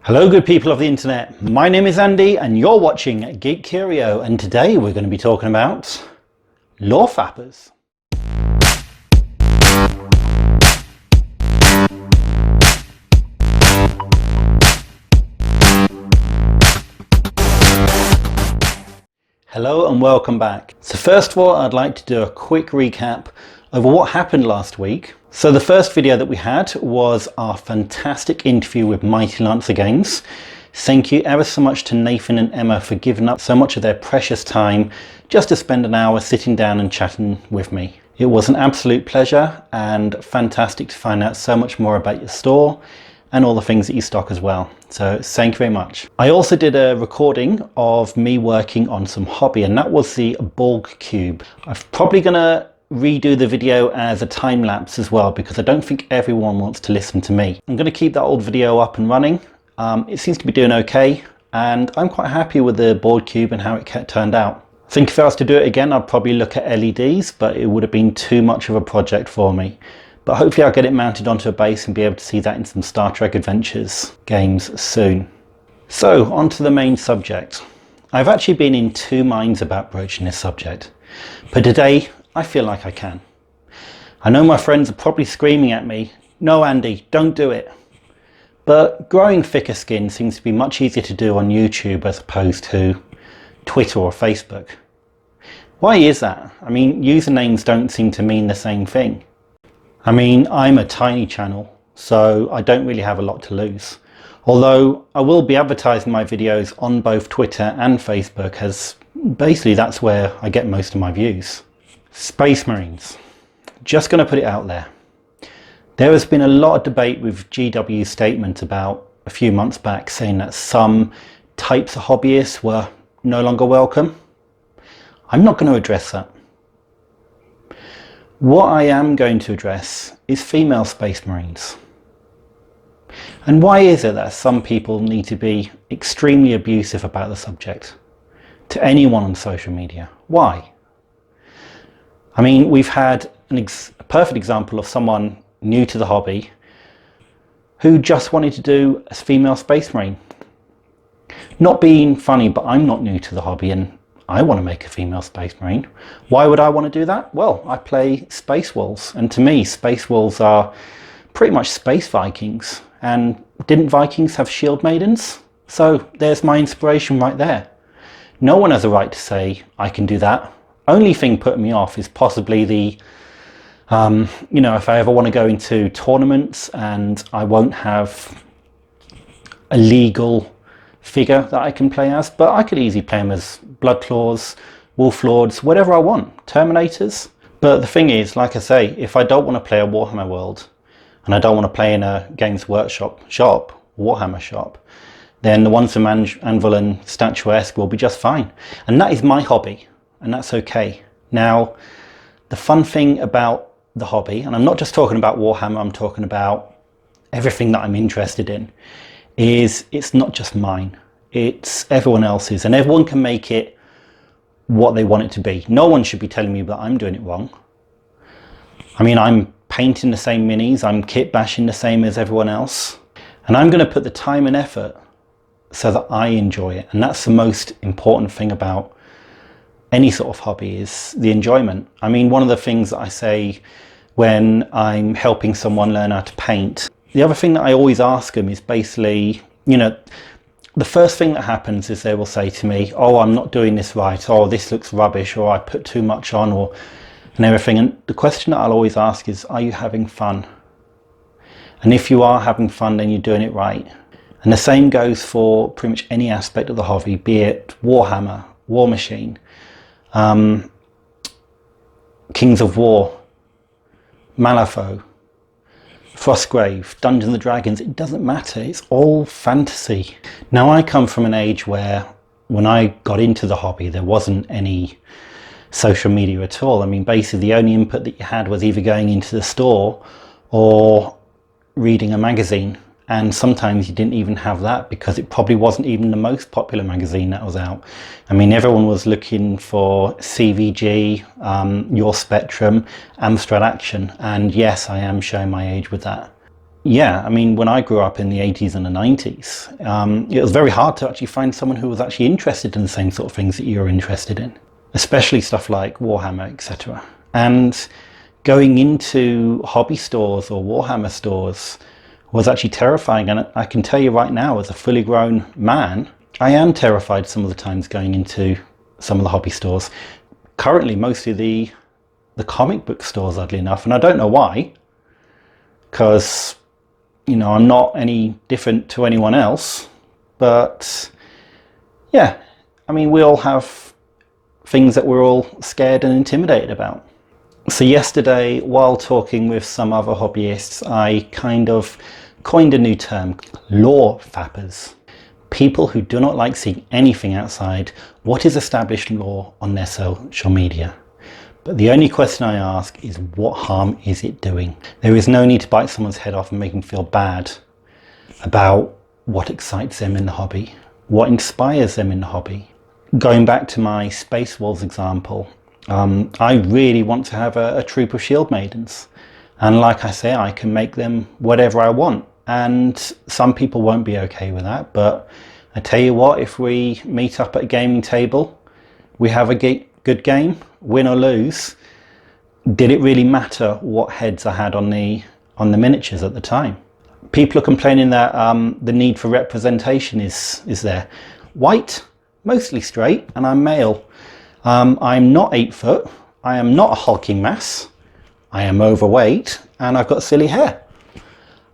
Hello good people of the internet, my name is Andy and you're watching Geek Curio, and today we're going to be talking about law fappers. Hello and welcome back. So first of all, I'd like to do a quick recap over what happened last week. So the first video that we had was our fantastic interview with Mighty Lancer Games. Thank you ever so much to Nathan and Emma for giving up so much of their precious time just to spend an hour sitting down and chatting with me. It was an absolute pleasure and fantastic to find out so much more about your store and all the things that you stock as well. So thank you very much. I also did a recording of me working on some hobby, and that was the Borg cube. I'm probably gonna redo the video as a time lapse as well because I don't think everyone wants to listen to me. I'm going to keep that old video up and running. It seems to be doing okay and I'm quite happy with the board cube and how it turned out. I think if I was to do it again I'd probably look at LEDs, but it would have been too much of a project for me. But hopefully I'll get it mounted onto a base and be able to see that in some Star Trek Adventures games soon. So on to the main subject. I've actually been in two minds about broaching this subject, but today I feel like I can. I know my friends are probably screaming at me, "No Andy, don't do it." But growing thicker skin seems to be much easier to do on YouTube as opposed to Twitter or Facebook. Why is that? I mean, usernames don't seem to mean the same thing. I mean, I'm a tiny channel, so I don't really have a lot to lose. Although I will be advertising my videos on both Twitter and Facebook, as basically that's where I get most of my views. Space Marines. Just going to put it out there. There has been a lot of debate with GW's statement about a few months back saying that some types of hobbyists were no longer welcome. I'm not going to address that. What I am going to address is female Space Marines. And why is it that some people need to be extremely abusive about the subject to anyone on social media? Why? I mean, we've had a perfect example of someone new to the hobby who just wanted to do a female Space Marine. Not being funny, but I'm not new to the hobby and I want to make a female Space Marine. Why would I want to do that? Well, I play Space Wolves, and to me, Space Wolves are pretty much space Vikings. And didn't Vikings have shield maidens? So there's my inspiration right there. No one has a right to say I can do that. Only thing putting me off is possibly the, if I ever want to go into tournaments and I won't have a legal figure that I can play as, but I could easily play them as Bloodclaws, Wolf Lords, whatever I want, Terminators. But the thing is, like I say, if I don't want to play a Warhammer world and I don't want to play in a Games Workshop shop, Warhammer shop, then the ones from Anvil and Statuesque will be just fine. And that is my hobby. And that's okay. Now, the fun thing about the hobby, and I'm not just talking about Warhammer, I'm talking about everything that I'm interested in, is it's not just mine, it's everyone else's, and everyone can make it what they want it to be. No one should be telling me that I'm doing it wrong. I mean, I'm painting the same minis, I'm kit bashing the same as everyone else, and I'm going to put the time and effort so that I enjoy it, and that's the most important thing about any sort of hobby, is the enjoyment. I mean, one of the things that I say when I'm helping someone learn how to paint, the other thing that I always ask them is basically, the first thing that happens is they will say to me, "Oh, I'm not doing this right," or "This looks rubbish," or "I put too much on," and everything. And the question that I'll always ask is, are you having fun? And if you are having fun, then you're doing it right. And the same goes for pretty much any aspect of the hobby, be it Warhammer, War Machine, Kings of War, Malifaux, Frostgrave, Dungeons and Dragons, it doesn't matter, it's all fantasy. Now, I come from an age where when I got into the hobby there wasn't any social media at all. I mean, basically the only input that you had was either going into the store or reading a magazine, and sometimes you didn't even have that because it probably wasn't even the most popular magazine that was out. I mean, everyone was looking for CVG, Your Spectrum, Amstrad Action, and yes, I am showing my age with that. Yeah, I mean, when I grew up in the 80s and the 90s, it was very hard to actually find someone who was actually interested in the same sort of things that you're interested in, especially stuff like Warhammer, etc. And going into hobby stores or Warhammer stores was actually terrifying. And I can tell you right now, as a fully grown man, I am terrified some of the times going into some of the hobby stores. Currently, mostly the comic book stores, oddly enough, and I don't know why, because I'm not any different to anyone else. But yeah, I mean, we all have things that we're all scared and intimidated about. So yesterday, while talking with some other hobbyists, I kind of coined a new term: law fappers. People who do not like seeing anything outside what is established law on their social media. But the only question I ask is, what harm is it doing? There is no need to bite someone's head off and make them feel bad about what excites them in the hobby, what inspires them in the hobby. Going back to my Space Wolves example, I really want to have a troop of shield maidens. And like I say, I can make them whatever I want. And some people won't be okay with that. But I tell you what, if we meet up at a gaming table, we have a good game, win or lose, did it really matter what heads I had on the miniatures at the time? People are complaining that the need for representation is there. White, mostly straight, and I'm male. I'm not 8 foot, I am not a hulking mass, I am overweight, and I've got silly hair.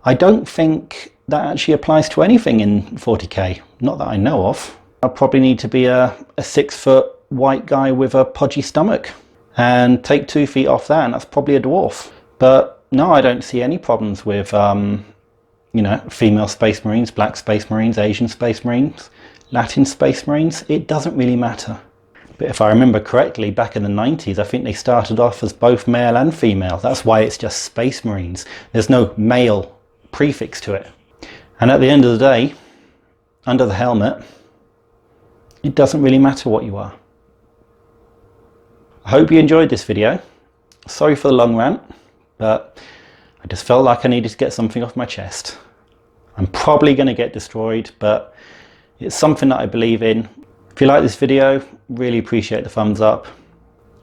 I don't think that actually applies to anything in 40k, not that I know of. I'll probably need to be a 6 foot white guy with a podgy stomach, and take 2 feet off that, and that's probably a dwarf. But no, I don't see any problems with female space marines, black space marines, Asian space marines, Latin space marines. It doesn't really matter. But if I remember correctly, back in the 90s, I think they started off as both male and female. That's why it's just Space Marines. There's no male prefix to it. And at the end of the day, under the helmet, it doesn't really matter what you are. I hope you enjoyed this video. Sorry for the long rant, but I just felt like I needed to get something off my chest. I'm probably going to get destroyed, but it's something that I believe in. If you like this video, really appreciate the thumbs up.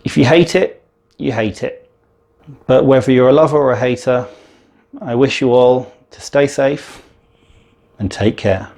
If you hate it, you hate it. But whether you're a lover or a hater, I wish you all to stay safe and take care.